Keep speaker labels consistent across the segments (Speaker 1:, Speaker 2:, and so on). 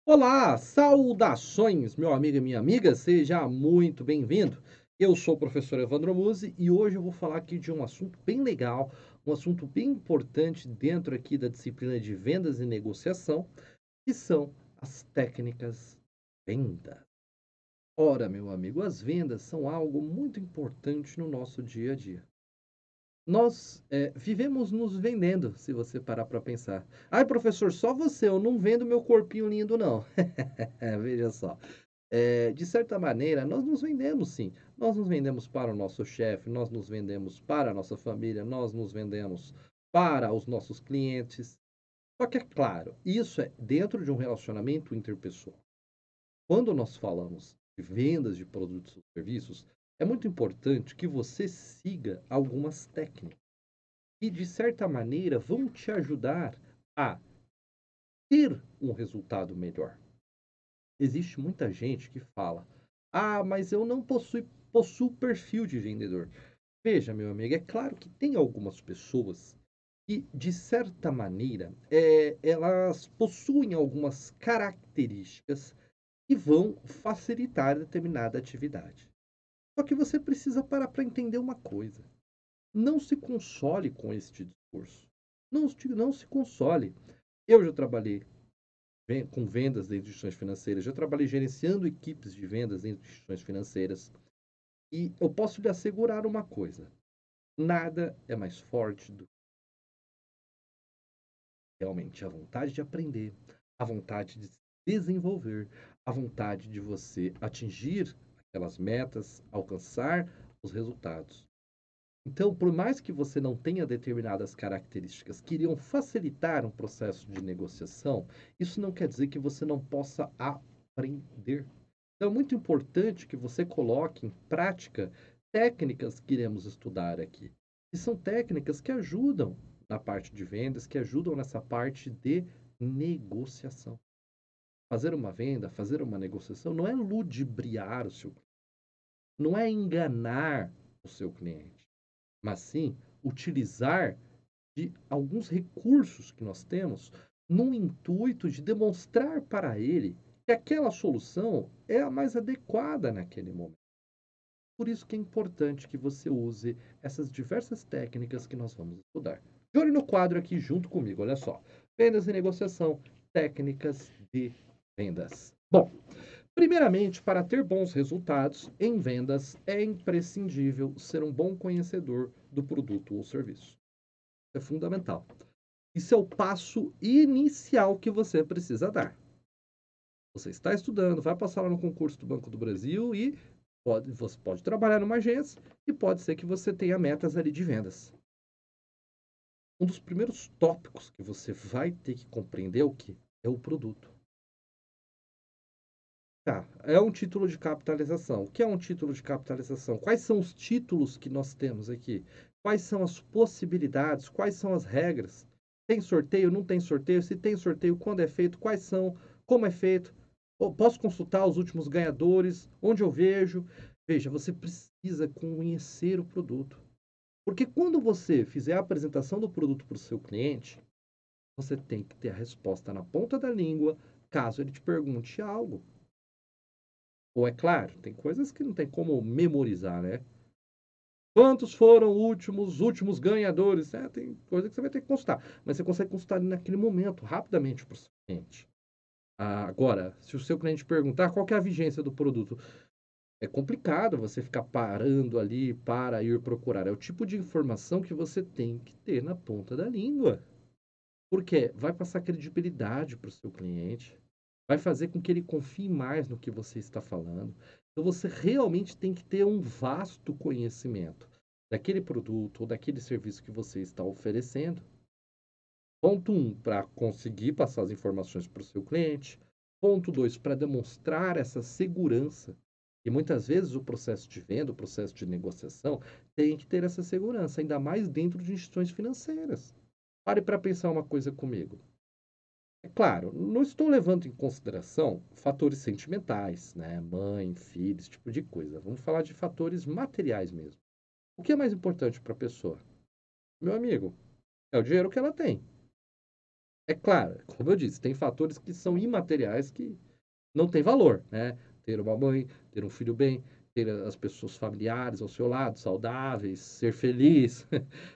Speaker 1: Olá, saudações, meu amigo e minha amiga, seja muito bem-vindo. Eu sou o professor Evandro Musi e hoje eu vou falar aqui de um assunto bem legal, um assunto bem importante dentro aqui da disciplina de vendas e negociação, que são as técnicas de venda. Ora, meu amigo, as vendas são algo muito importante no nosso dia a dia. Nós vivemos nos vendendo, se você parar para pensar. Ai, professor, só você, eu não vendo meu corpinho lindo, não. Veja só. De certa maneira, nós nos vendemos sim. Nós nos vendemos para o nosso chefe, nós nos vendemos para a nossa família, nós nos vendemos para os nossos clientes. Só que é claro, isso é dentro de um relacionamento interpessoal. Quando nós falamos de vendas de produtos ou serviços, é muito importante que você siga algumas técnicas que, de certa maneira, vão te ajudar a ter um resultado melhor. Existe muita gente que fala: "Ah, mas eu não possuo perfil de vendedor". Veja, meu amigo, é claro que tem algumas pessoas que, de certa maneira, elas possuem algumas características que vão facilitar determinada atividade. Só que você precisa parar para entender uma coisa: não se console com este discurso. Não se console. Eu já trabalhei com vendas de instituições financeiras, já trabalhei gerenciando equipes de vendas em instituições financeiras. E eu posso lhe assegurar uma coisa: nada é mais forte do que realmente a vontade de aprender, a vontade de se desenvolver, a vontade de você atingir aquelas metas, alcançar os resultados. Então, por mais que você não tenha determinadas características que iriam facilitar um processo de negociação, isso não quer dizer que você não possa aprender. Então, é muito importante que você coloque em prática técnicas que iremos estudar aqui. E são técnicas que ajudam na parte de vendas, que ajudam nessa parte de negociação. Fazer uma venda, fazer uma negociação não é ludibriar o seu cliente, não é enganar o seu cliente, mas sim utilizar de alguns recursos que nós temos no intuito de demonstrar para ele que aquela solução é a mais adequada naquele momento. Por isso que é importante que você use essas diversas técnicas que nós vamos estudar. De olho no quadro aqui junto comigo, olha só. Vendas e negociação, técnicas de vendas. Bom, primeiramente, para ter bons resultados em vendas, é imprescindível ser um bom conhecedor do produto ou serviço. É fundamental. Isso é o passo inicial que você precisa dar. Você está estudando, vai passar lá no concurso do Banco do Brasil e você pode trabalhar numa agência e pode ser que você tenha metas ali de vendas. Um dos primeiros tópicos que você vai ter que compreender é o que? É o produto. Tá, é um título de capitalização. O que é um título de capitalização? Quais são os títulos que nós temos aqui? Quais são as possibilidades? Quais são as regras? Tem sorteio? Não tem sorteio? Se tem sorteio, quando é feito? Quais são? Como é feito? Posso consultar os últimos ganhadores? Onde eu vejo? Veja, você precisa conhecer o produto. Porque quando você fizer a apresentação do produto para o seu cliente, você tem que ter a resposta na ponta da língua, caso ele te pergunte algo. Ou é claro, tem coisas que não tem como memorizar, né? Quantos foram os últimos ganhadores? Tem coisa que você vai ter que consultar. Mas você consegue consultar ali naquele momento, rapidamente, para o seu cliente. Agora, se o seu cliente perguntar qual que é a vigência do produto, é complicado você ficar parando ali para ir procurar. É o tipo de informação que você tem que ter na ponta da língua. Porque vai passar credibilidade para o seu cliente, vai fazer com que ele confie mais no que você está falando. Então você realmente tem que ter um vasto conhecimento daquele produto ou daquele serviço que você está oferecendo. Ponto um, para conseguir passar as informações para o seu cliente. Ponto 2, para demonstrar essa segurança. E muitas vezes o processo de venda, o processo de negociação, tem que ter essa segurança, ainda mais dentro de instituições financeiras. Pare para pensar uma coisa comigo. É claro, não estou levando em consideração fatores sentimentais, né? Mãe, filho, esse tipo de coisa. Vamos falar de fatores materiais mesmo. O que é mais importante para a pessoa? Meu amigo, é o dinheiro que ela tem. É claro, como eu disse, tem fatores que são imateriais que não têm valor, né? Ter uma mãe, ter um filho bem, ter as pessoas familiares ao seu lado, saudáveis, ser feliz.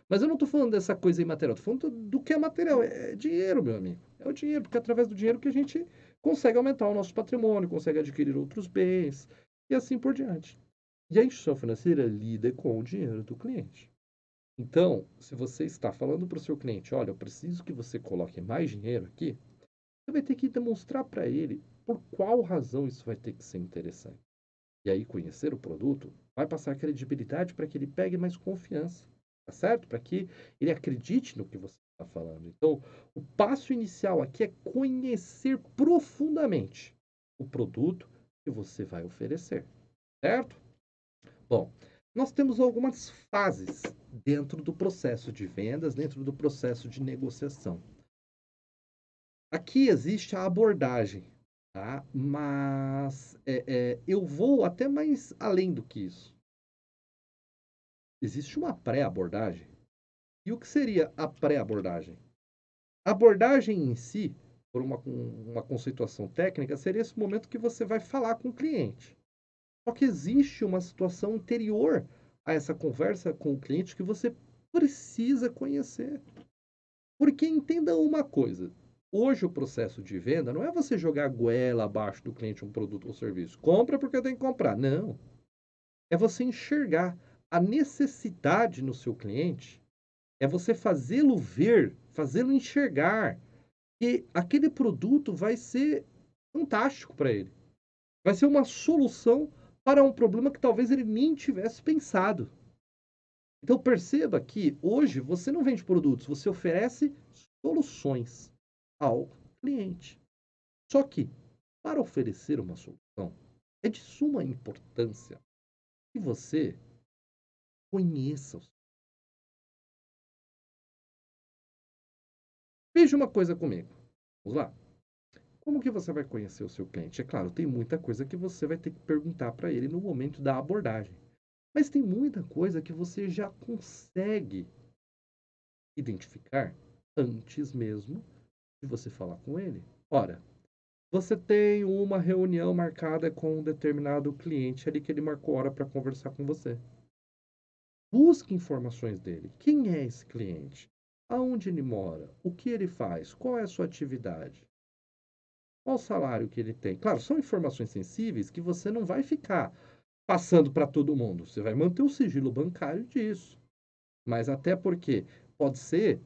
Speaker 1: Mas eu não estou falando dessa coisa imaterial, estou falando do que é material. É dinheiro, meu amigo. É o dinheiro, porque é através do dinheiro que a gente consegue aumentar o nosso patrimônio, consegue adquirir outros bens e assim por diante. E a instituição financeira lida com o dinheiro do cliente. Então, se você está falando para o seu cliente, olha, eu preciso que você coloque mais dinheiro aqui, você vai ter que demonstrar para ele por qual razão isso vai ter que ser interessante. E aí, conhecer o produto vai passar credibilidade para que ele pegue mais confiança, tá certo? Para que ele acredite no que você está falando. Então, o passo inicial aqui é conhecer profundamente o produto que você vai oferecer, certo? Bom, nós temos algumas fases dentro do processo de vendas, dentro do processo de negociação. Aqui existe a abordagem, tá? Mas eu vou até mais além do que isso. Existe uma pré-abordagem. E o que seria a pré-abordagem? A abordagem em si, por uma conceituação técnica, seria esse momento que você vai falar com o cliente. Só que existe uma situação anterior a essa conversa com o cliente que você precisa conhecer. Porque entenda uma coisa: hoje o processo de venda não é você jogar a goela abaixo do cliente um produto ou serviço. Compra porque tem que comprar. Não. É você enxergar a necessidade no seu cliente, é você fazê-lo ver, fazê-lo enxergar que aquele produto vai ser fantástico para ele. Vai ser uma solução para um problema que talvez ele nem tivesse pensado. Então perceba que hoje você não vende produtos, você oferece soluções ao cliente. Só que, para oferecer uma solução, é de suma importância que você conheça os. Veja uma coisa comigo. Vamos lá. Como que você vai conhecer o seu cliente? É claro, tem muita coisa que você vai ter que perguntar para ele no momento da abordagem. Mas tem muita coisa que você já consegue identificar antes mesmo de você falar com ele. Ora, você tem uma reunião marcada com um determinado cliente ali que ele marcou hora para conversar com você. Busque informações dele. Quem é esse cliente? Aonde ele mora? O que ele faz? Qual é a sua atividade? Qual o salário que ele tem? Claro, são informações sensíveis que você não vai ficar passando para todo mundo. Você vai manter o sigilo bancário disso. Mas até porque pode ser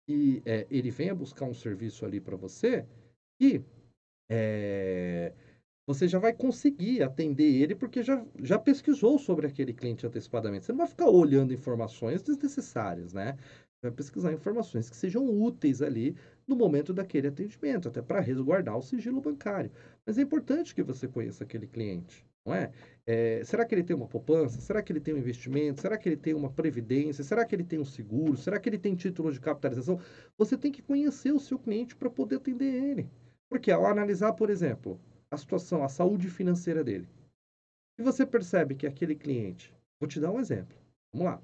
Speaker 1: que ele venha buscar um serviço ali para você e é, você já vai conseguir atender ele porque já pesquisou sobre aquele cliente antecipadamente. Você não vai ficar olhando informações desnecessárias, né? Você vai pesquisar informações que sejam úteis ali no momento daquele atendimento, até para resguardar o sigilo bancário. Mas é importante que você conheça aquele cliente, não é? Será que ele tem uma poupança? Será que ele tem um investimento? Será que ele tem uma previdência? Será que ele tem um seguro? Será que ele tem título de capitalização? Você tem que conhecer o seu cliente para poder atender ele. Porque ao analisar, por exemplo, a situação, a saúde financeira dele. E você percebe que aquele cliente, vou te dar um exemplo. Vamos lá.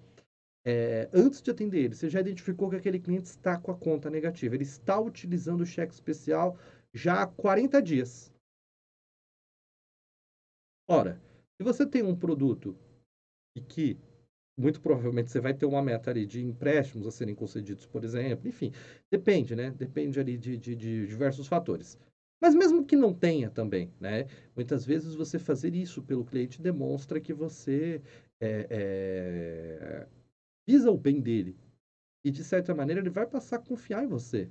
Speaker 1: Antes de atender ele, você já identificou que aquele cliente está com a conta negativa. Ele está utilizando o cheque especial já há 40 dias. Ora, se você tem um produto e que muito provavelmente você vai ter uma meta ali de empréstimos a serem concedidos, por exemplo, enfim, depende, né? Depende ali de diversos fatores. Mas mesmo que não tenha também, né? Muitas vezes você fazer isso pelo cliente demonstra que você é, é, visa o bem dele. E, de certa maneira, ele vai passar a confiar em você.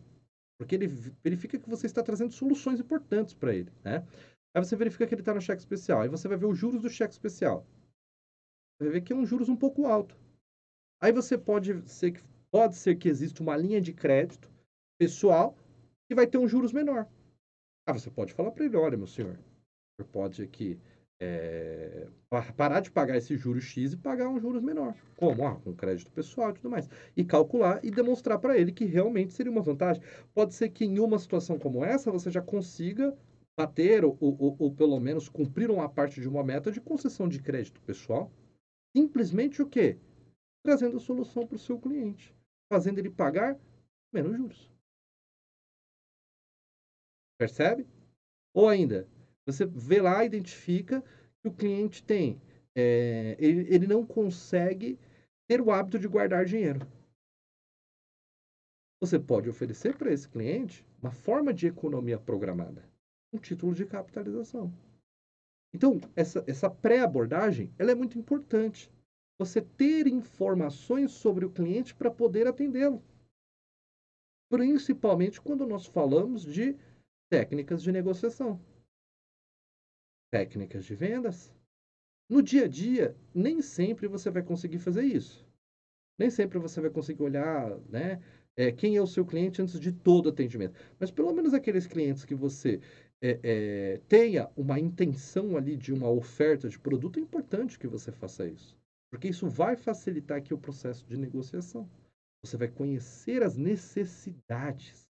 Speaker 1: Porque ele verifica que você está trazendo soluções importantes para ele, né? Aí você verifica que ele está no cheque especial. Aí você vai ver os juros do cheque especial. Você vai ver que é um juros um pouco alto. Aí você pode ser que exista uma linha de crédito pessoal que vai ter um juros menor. Ah, você pode falar para ele, olha, meu senhor, você pode aqui parar de pagar esse juros X e pagar um juros menor. Como? Ah, com crédito pessoal e tudo mais. E calcular e demonstrar para ele que realmente seria uma vantagem. Pode ser que em uma situação como essa você já consiga bater ou pelo menos cumprir uma parte de uma meta de concessão de crédito pessoal. Simplesmente o quê? Trazendo a solução para o seu cliente, fazendo ele pagar menos juros. Percebe? Ou ainda, você vê lá, identifica que o cliente tem, ele não consegue ter o hábito de guardar dinheiro. Você pode oferecer para esse cliente uma forma de economia programada, um título de capitalização. Então, essa pré-abordagem, ela é muito importante. Você ter informações sobre o cliente para poder atendê-lo. Principalmente quando nós falamos de técnicas de negociação, técnicas de vendas. No dia a dia, nem sempre você vai conseguir fazer isso. Nem sempre você vai conseguir olhar, né, quem é o seu cliente antes de todo atendimento. Mas pelo menos aqueles clientes que você tenha uma intenção ali de uma oferta de produto, é importante que você faça isso. Porque isso vai facilitar aqui o processo de negociação. Você vai conhecer as necessidades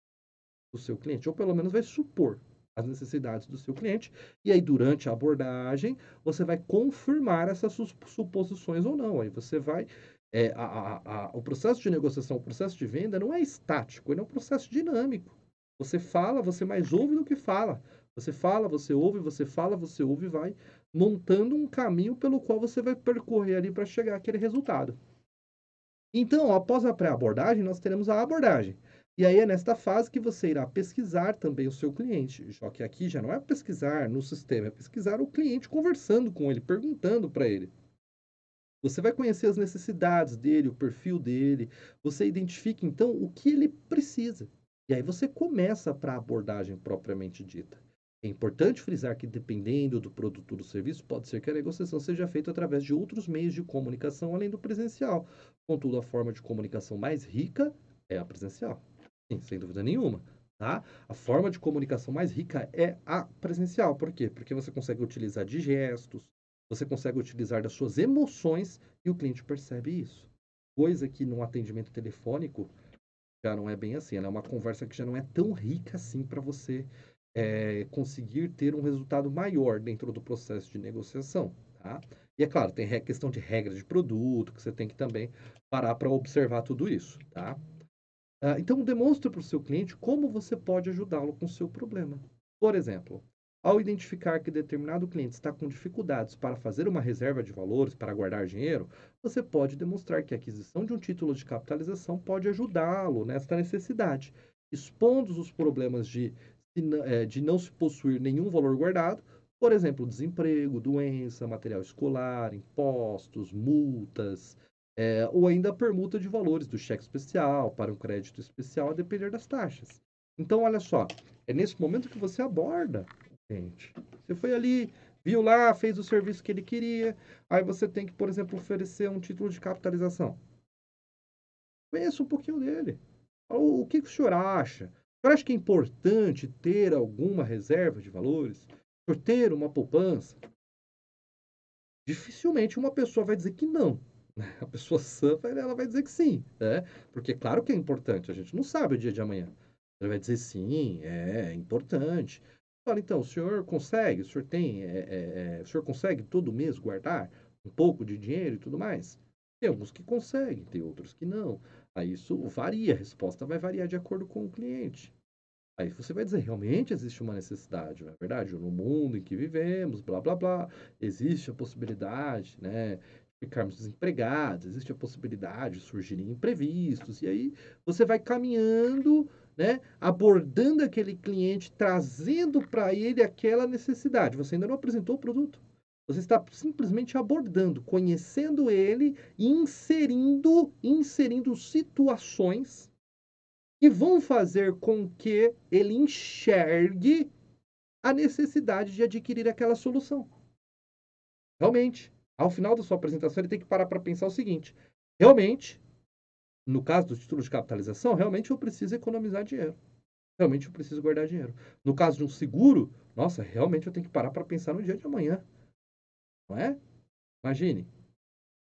Speaker 1: do seu cliente, ou pelo menos vai supor as necessidades do seu cliente, e aí durante a abordagem você vai confirmar essas suposições ou não. Aí você vai. O processo de negociação, o processo de venda não é estático, ele é um processo dinâmico. Você fala, você mais ouve do que fala. Você fala, você ouve, você fala, você ouve e vai montando um caminho pelo qual você vai percorrer ali para chegar àquele resultado. Então, após a pré-abordagem, nós teremos a abordagem. E aí é nesta fase que você irá pesquisar também o seu cliente. Só que aqui já não é pesquisar no sistema, é pesquisar o cliente conversando com ele, perguntando para ele. Você vai conhecer as necessidades dele, o perfil dele. Você identifica então o que ele precisa. E aí você começa para a abordagem propriamente dita. É importante frisar que, dependendo do produto ou do serviço, pode ser que a negociação seja feita através de outros meios de comunicação além do presencial. Contudo, a forma de comunicação mais rica é a presencial. Sim, sem dúvida nenhuma. Tá? A forma de comunicação mais rica é a presencial. Por quê? Porque você consegue utilizar de gestos, você consegue utilizar das suas emoções e o cliente percebe isso. Coisa que no atendimento telefônico já não é bem assim. Ela é uma conversa que já não é tão rica assim para você conseguir ter um resultado maior dentro do processo de negociação. Tá? E é claro, tem questão de regra de produto, que você tem que também parar para observar tudo isso. Tá? Então, demonstre para o seu cliente como você pode ajudá-lo com o seu problema. Por exemplo, ao identificar que determinado cliente está com dificuldades para fazer uma reserva de valores, para guardar dinheiro, você pode demonstrar que a aquisição de um título de capitalização pode ajudá-lo nesta necessidade, expondo os problemas de não se possuir nenhum valor guardado, por exemplo, desemprego, doença, material escolar, impostos, multas, ou ainda a permuta de valores do cheque especial para um crédito especial, a depender das taxas. Então, olha só, é nesse momento que você aborda o cliente. Você foi ali, viu lá, fez o serviço que ele queria, aí você tem que, por exemplo, oferecer um título de capitalização. Conheça um pouquinho dele. O que o senhor acha? O senhor acha que é importante ter alguma reserva de valores? Por ter uma poupança? Dificilmente uma pessoa vai dizer que não. A pessoa sã, ela vai dizer que sim, né? Porque claro que é importante, a gente não sabe o dia de amanhã. Ele vai dizer sim, é importante. Fala, então, o senhor consegue? O senhor tem, o senhor consegue todo mês guardar um pouco de dinheiro e tudo mais? Tem alguns que conseguem, tem outros que não. Aí isso varia, a resposta vai variar de acordo com o cliente. Aí você vai dizer, realmente existe uma necessidade, não é verdade? No mundo em que vivemos, blá, blá, blá, existe a possibilidade, né, de ficarmos desempregados, existe a possibilidade de surgirem imprevistos, e aí você vai caminhando, né, abordando aquele cliente, trazendo para ele aquela necessidade. Você ainda não apresentou o produto. Você está simplesmente abordando, conhecendo ele e inserindo situações que vão fazer com que ele enxergue a necessidade de adquirir aquela solução. Realmente, ao final da sua apresentação, ele tem que parar para pensar o seguinte: realmente, no caso do título de capitalização, realmente eu preciso economizar dinheiro. Realmente eu preciso guardar dinheiro. No caso de um seguro, nossa, realmente eu tenho que parar para pensar no dia de amanhã. Não é? Imagine.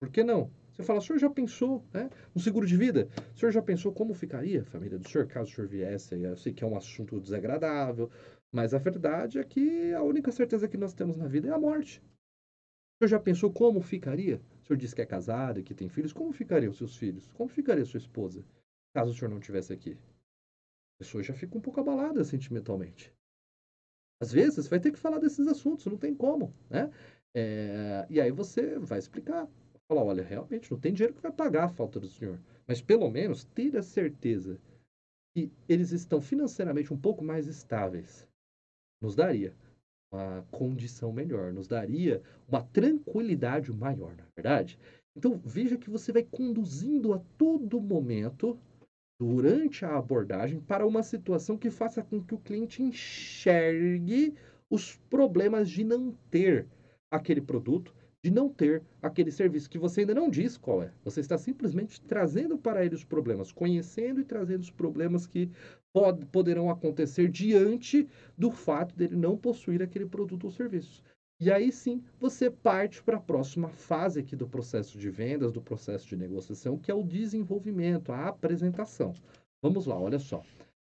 Speaker 1: Por que não? Você fala, o senhor já pensou, né? Um seguro de vida? O senhor já pensou como ficaria a família do senhor caso o senhor viesse? Eu sei que é um assunto desagradável, mas a verdade é que a única certeza que nós temos na vida é a morte. O senhor já pensou como ficaria? O senhor disse que é casado e que tem filhos. Como ficariam seus filhos? Como ficaria sua esposa? Caso o senhor não estivesse aqui? A pessoa já fica um pouco abalada sentimentalmente. Às vezes, você vai ter que falar desses assuntos, não tem como, né? E aí você vai explicar. Falar, olha, realmente não tem dinheiro que vai pagar a falta do senhor. Mas pelo menos ter a certeza que eles estão financeiramente um pouco mais estáveis. Nos daria uma condição melhor, nos daria uma tranquilidade maior, na verdade. Então, veja que você vai conduzindo a todo momento, durante a abordagem, para uma situação que faça com que o cliente enxergue os problemas de não ter aquele produto, de não ter aquele serviço que você ainda não diz qual é. Você está simplesmente trazendo para ele os problemas, conhecendo e trazendo os problemas que poderão acontecer diante do fato dele não possuir aquele produto ou serviço. E aí sim, você parte para a próxima fase aqui do processo de vendas, do processo de negociação, que é o desenvolvimento, a apresentação. Vamos lá, olha só.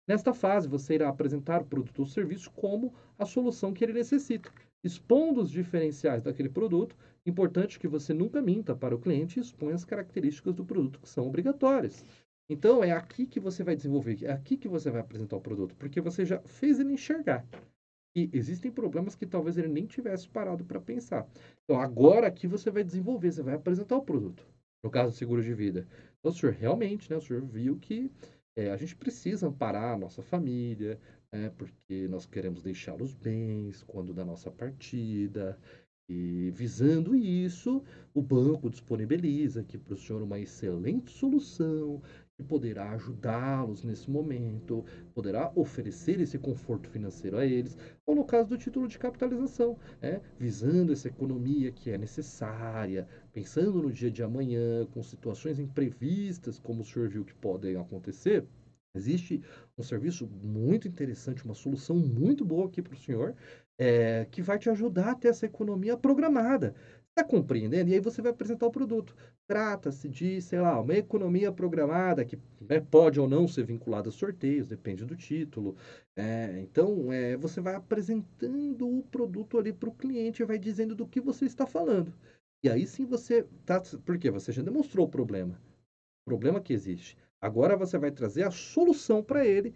Speaker 1: Nesta fase, você irá apresentar o produto ou serviço como a solução que ele necessita, expondo os diferenciais daquele produto. Importante que você nunca minta para o cliente e exponha as características do produto que são obrigatórias. Então, é aqui que você vai desenvolver, é aqui que você vai apresentar o produto, porque você já fez ele enxergar. E existem problemas que talvez ele nem tivesse parado para pensar. Então, agora aqui você vai desenvolver, você vai apresentar o produto. No caso do seguro de vida. Então, o senhor realmente, né, o senhor viu que a gente precisa amparar a nossa família, né, porque nós queremos deixá-los bens quando da nossa partida. E visando isso, o banco disponibiliza aqui para o senhor uma excelente solução que poderá ajudá-los nesse momento, poderá oferecer esse conforto financeiro a eles, ou no caso do título de capitalização, visando essa economia que é necessária, pensando no dia de amanhã, com situações imprevistas, como o senhor viu que podem acontecer. Existe um serviço muito interessante, uma solução muito boa aqui para o senhor, que vai te ajudar a ter essa economia programada. Está compreendendo? E aí você vai apresentar o produto. Trata-se de, sei lá, uma economia programada que, né, pode ou não ser vinculada a sorteios, depende do título. Então, você vai apresentando o produto ali para o cliente e vai dizendo do que você está falando. E aí sim você tá. Porque você já demonstrou o problema que existe. Agora você vai trazer a solução para ele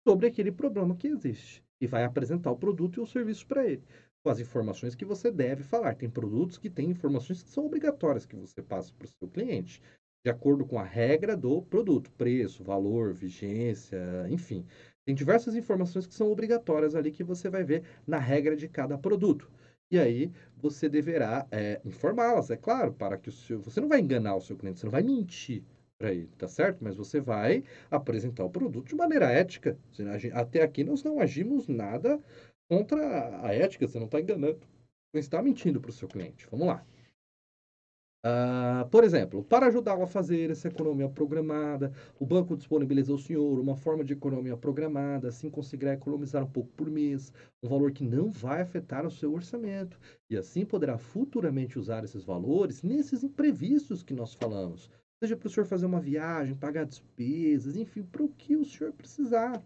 Speaker 1: sobre aquele problema que existe. E vai apresentar o produto e o serviço para ele. Com as informações que você deve falar. Tem produtos que têm informações que são obrigatórias que você passe para o seu cliente. De acordo com a regra do produto. Preço, valor, vigência, enfim. Tem diversas informações que são obrigatórias ali que você vai ver na regra de cada produto. E aí você deverá informá-las, é claro, para que você não vai enganar o seu cliente, você não vai mentir para ele, tá certo? Mas você vai apresentar o produto de maneira ética. Até aqui nós não agimos nada contra a ética, você não está enganando, não está mentindo para o seu cliente. Vamos lá. Por exemplo, para ajudá-lo a fazer essa economia programada, o banco disponibiliza ao senhor uma forma de economia programada, assim conseguirá economizar um pouco por mês, um valor que não vai afetar o seu orçamento, e assim poderá futuramente usar esses valores nesses imprevistos que nós falamos, seja para o senhor fazer uma viagem, pagar despesas, enfim, para o que o senhor precisar.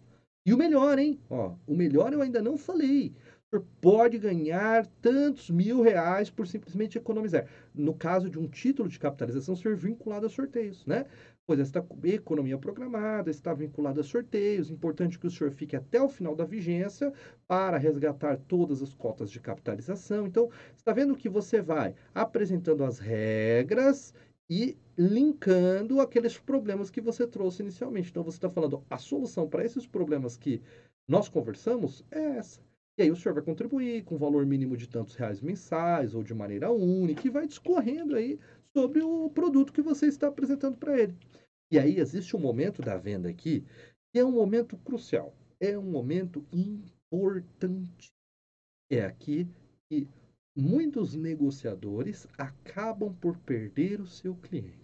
Speaker 1: E o melhor, hein? Ó, o melhor eu ainda não falei. O senhor pode ganhar tantos R$ 1.000 por simplesmente economizar. No caso de um título de capitalização ser vinculado a sorteios, né? Pois esta economia programada está vinculada a sorteios. Importante que o senhor fique até o final da vigência para resgatar todas as cotas de capitalização. Então, está vendo que você vai apresentando as regras e linkando aqueles problemas que você trouxe inicialmente. Então, você está falando a solução para esses problemas que nós conversamos é essa. E aí o senhor vai contribuir com valor mínimo de tantos reais mensais ou de maneira única e vai discorrendo aí sobre o produto que você está apresentando para ele. E aí existe um momento da venda aqui que é um momento crucial, é um momento importante. É aqui que muitos negociadores acabam por perder o seu cliente.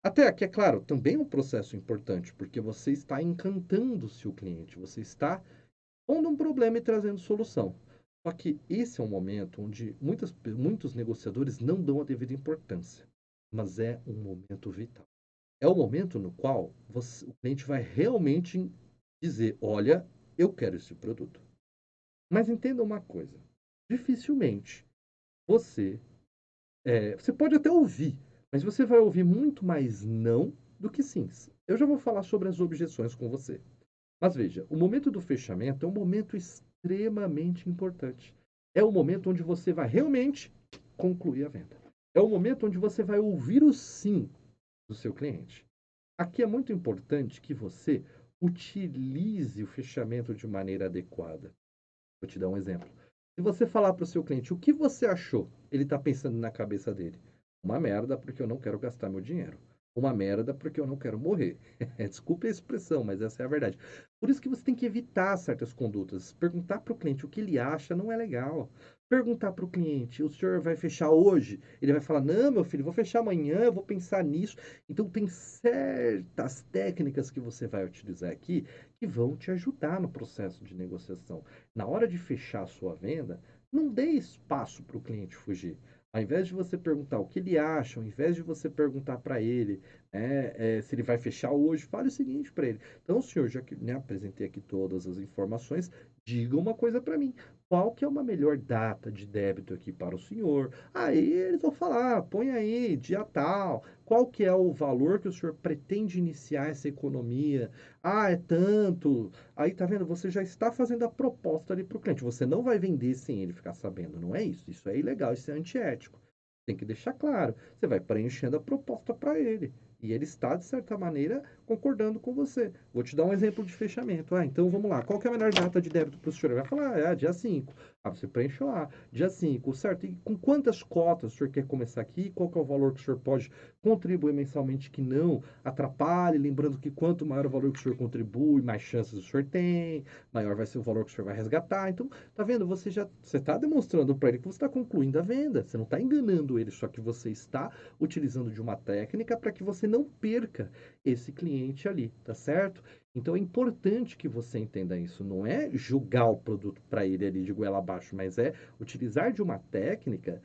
Speaker 1: Até aqui, é claro, também é um processo importante, porque você está encantando o seu cliente, você está pondo um problema e trazendo solução. Só que esse é um momento onde muitos negociadores não dão a devida importância, mas é um momento vital. É o momento no qual o cliente vai realmente dizer: olha, eu quero esse produto. Mas entenda uma coisa: dificilmente você, você pode até ouvir, mas você vai ouvir muito mais não do que sims. Eu já vou falar sobre as objeções com você. Mas veja, o momento do fechamento é um momento extremamente importante. É o momento onde você vai realmente concluir a venda. É o momento onde você vai ouvir o sim do seu cliente. Aqui é muito importante que você utilize o fechamento de maneira adequada. Vou te dar um exemplo. Se você falar para o seu cliente o que você achou, ele está pensando na cabeça dele. Uma merda porque eu não quero gastar meu dinheiro. Uma merda porque eu não quero morrer. Desculpe a expressão, mas essa é a verdade. Por isso que você tem que evitar certas condutas. Perguntar para o cliente o que ele acha não é legal. Perguntar para o cliente, o senhor vai fechar hoje? Ele vai falar, não, meu filho, vou fechar amanhã, eu vou pensar nisso. Então, tem certas técnicas que você vai utilizar aqui que vão te ajudar no processo de negociação. Na hora de fechar a sua venda, não dê espaço para o cliente fugir. Ao invés de você perguntar o que ele acha, ao invés de você perguntar para ele se ele vai fechar hoje, fale o seguinte para ele. Então, senhor, já que apresentei aqui todas as informações, diga uma coisa para mim. Qual que é uma melhor data de débito aqui para o senhor? Aí eles vão falar, põe aí, dia tal. Qual que é o valor que o senhor pretende iniciar essa economia? Ah, é tanto. Aí, tá vendo? Você já está fazendo a proposta ali para o cliente. Você não vai vender sem ele ficar sabendo. Não é isso. Isso é ilegal, isso é antiético. Tem que deixar claro. Você vai preenchendo a proposta para ele. E ele está, de certa maneira, concordando com você. Vou te dar um exemplo de fechamento. Ah, então vamos lá. Qual que é a melhor data de débito para o senhor? Ele vai falar, dia 5. Ah, você preenche lá, dia 5, certo? E com quantas cotas o senhor quer começar aqui? Qual que é o valor que o senhor pode contribuir mensalmente que não atrapalhe? Lembrando que quanto maior o valor que o senhor contribui, mais chances o senhor tem, maior vai ser o valor que o senhor vai resgatar. Então, tá vendo? Você está demonstrando para ele que você está concluindo a venda. Você não está enganando ele, só que você está utilizando de uma técnica para que você não perca esse cliente ali, tá certo? Então é importante que você entenda isso. Não é julgar o produto para ele ali de goela abaixo, mas é utilizar de uma técnica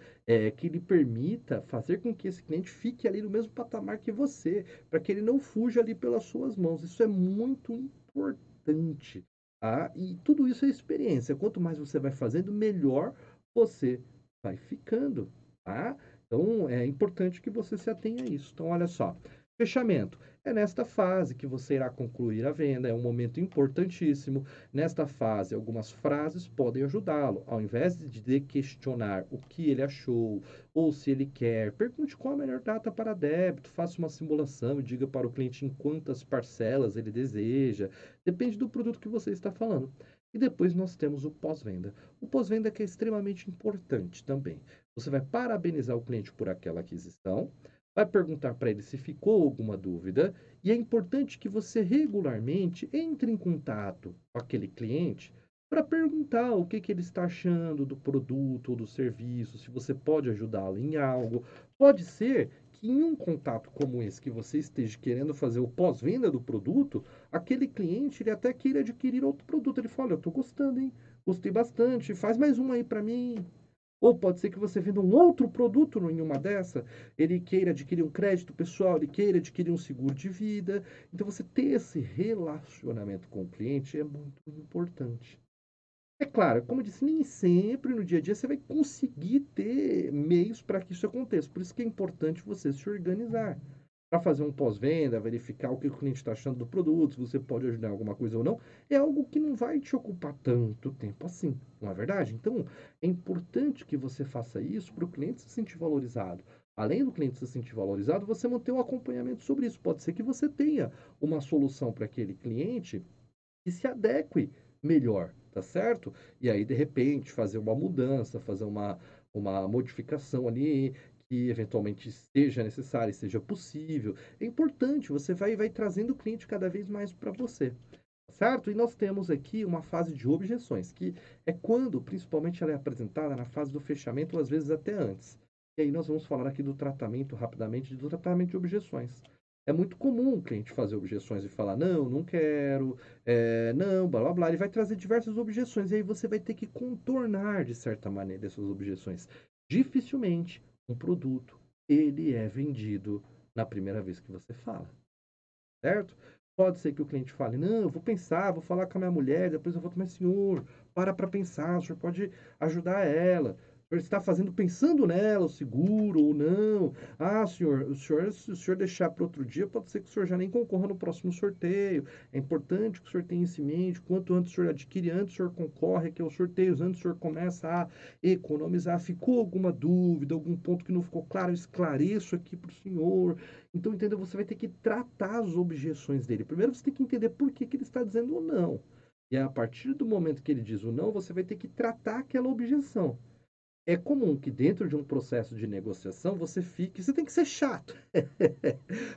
Speaker 1: que lhe permita fazer com que esse cliente fique ali no mesmo patamar que você, para que ele não fuja ali pelas suas mãos. Isso é muito importante. Tá? E tudo isso é experiência. Quanto mais você vai fazendo, melhor você vai ficando. Tá? Então é importante que você se atenha a isso. Então, olha só. Fechamento. É nesta fase que você irá concluir a venda, é um momento importantíssimo. Nesta fase, algumas frases podem ajudá-lo. Ao invés de questionar o que ele achou ou se ele quer, pergunte qual a melhor data para débito, faça uma simulação e diga para o cliente em quantas parcelas ele deseja. Depende do produto que você está falando. E depois nós temos o pós-venda. O pós-venda que é extremamente importante também. Você vai parabenizar o cliente por aquela aquisição, vai perguntar para ele se ficou alguma dúvida, e é importante que você regularmente entre em contato com aquele cliente para perguntar o que ele está achando do produto ou do serviço, se você pode ajudá-lo em algo. Pode ser que em um contato como esse que você esteja querendo fazer o pós-venda do produto, aquele cliente ele até queira adquirir outro produto. Ele fala, eu estou gostando, hein? Gostei bastante, faz mais um aí para mim. Ou pode ser que você venda um outro produto em uma dessa, ele queira adquirir um crédito pessoal, ele queira adquirir um seguro de vida. Então, você ter esse relacionamento com o cliente é muito importante. É claro, como eu disse, nem sempre no dia a dia você vai conseguir ter meios para que isso aconteça. Por isso que é importante você se organizar para fazer um pós-venda, verificar o que o cliente está achando do produto, se você pode ajudar em alguma coisa ou não, é algo que não vai te ocupar tanto tempo assim, não é verdade? Então, é importante que você faça isso para o cliente se sentir valorizado. Além do cliente se sentir valorizado, você manter um acompanhamento sobre isso. Pode ser que você tenha uma solução para aquele cliente que se adeque melhor, tá certo? E aí, de repente, fazer uma mudança, fazer uma modificação ali que eventualmente seja necessária e seja possível. É importante, você vai trazendo o cliente cada vez mais para você, tá certo? E nós temos aqui uma fase de objeções, que é quando, principalmente, ela é apresentada na fase do fechamento, ou às vezes até antes. E aí nós vamos falar aqui do tratamento, rapidamente, do tratamento de objeções. É muito comum o cliente fazer objeções e falar, não, não quero, não, blá blá blá. Ele vai trazer diversas objeções, e aí você vai ter que contornar, de certa maneira, essas objeções. Dificilmente um produto, ele é vendido na primeira vez que você fala, certo? Pode ser que o cliente fale, não, eu vou pensar, vou falar com a minha mulher, depois eu vou tomar, senhor, para pensar, o senhor pode ajudar ela. O senhor está fazendo pensando nela, o seguro ou não. Ah, senhor, se o senhor deixar para outro dia, pode ser que o senhor já nem concorra no próximo sorteio. É importante que o senhor tenha isso em mente. Quanto antes o senhor adquire, antes o senhor concorre aqui aos sorteios, antes o senhor começa a economizar. Ficou alguma dúvida, algum ponto que não ficou claro? Eu esclareço aqui para o senhor. Então, entendeu? Você vai ter que tratar as objeções dele. Primeiro você tem que entender por que ele está dizendo o não. E a partir do momento que ele diz o não, você vai ter que tratar aquela objeção. É comum que dentro de um processo de negociação você fique, você tem que ser chato.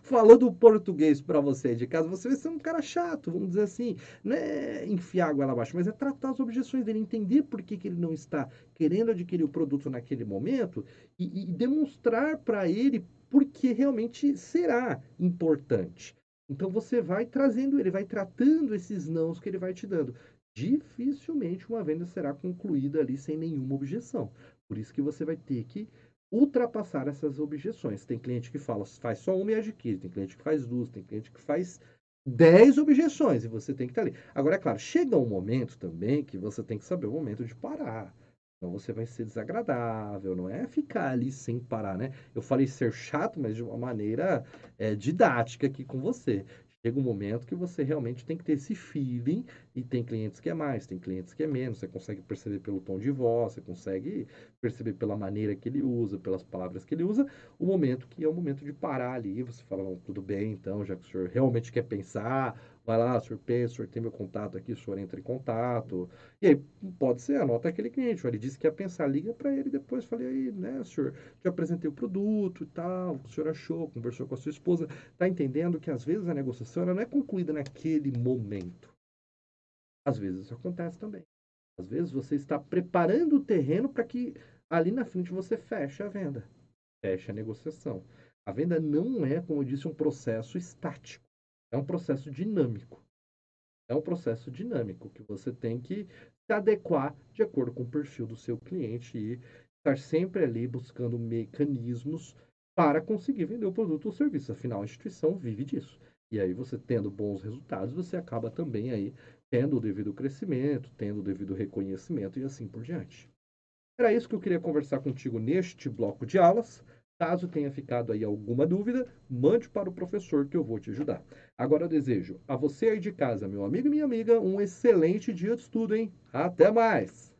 Speaker 1: Falando português para você de casa, você vai ser um cara chato, vamos dizer assim, não é enfiar água lá abaixo, mas é tratar as objeções dele, entender por que ele não está querendo adquirir o produto naquele momento e demonstrar para ele por que realmente será importante. Então você vai trazendo, ele vai tratando esses nãos que ele vai te dando. Dificilmente uma venda será concluída ali sem nenhuma objeção. Por isso que você vai ter que ultrapassar essas objeções. Tem cliente que fala, faz só uma e adquire. Tem cliente que faz duas. Tem cliente que faz 10 objeções e você tem que estar ali. Agora, é claro, chega um momento também que você tem que saber o momento de parar. Então você vai ser desagradável, não é ficar ali sem parar, né? Eu falei ser chato, mas de uma maneira didática aqui com você. Chega um momento que você realmente tem que ter esse feeling e tem clientes que é mais, tem clientes que é menos. Você consegue perceber pelo tom de voz, você consegue perceber pela maneira que ele usa, pelas palavras que ele usa, o momento que é o momento de parar ali. Você fala, não, tudo bem, então, já que o senhor realmente quer pensar, vai lá, o senhor pensa, o senhor tem meu contato aqui, o senhor entra em contato. E aí, pode ser, anota aquele cliente, ele disse que ia pensar, liga para ele depois, falei aí, né, senhor, te apresentei o produto e tal, o senhor achou, conversou com a sua esposa, tá entendendo que às vezes a negociação ela não é concluída naquele momento. Às vezes isso acontece também. Às vezes você está preparando o terreno para que ali na frente você feche a venda, feche a negociação. A venda não é, como eu disse, um processo estático. É um processo dinâmico. É um processo dinâmico que você tem que se adequar de acordo com o perfil do seu cliente e estar sempre ali buscando mecanismos para conseguir vender o produto ou serviço. Afinal, a instituição vive disso. E aí, você tendo bons resultados, você acaba também aí tendo o devido crescimento, tendo o devido reconhecimento e assim por diante. Era isso que eu queria conversar contigo neste bloco de aulas. Caso tenha ficado aí alguma dúvida, mande para o professor que eu vou te ajudar. Agora eu desejo a você aí de casa, meu amigo e minha amiga, um excelente dia de estudo, hein? Até mais!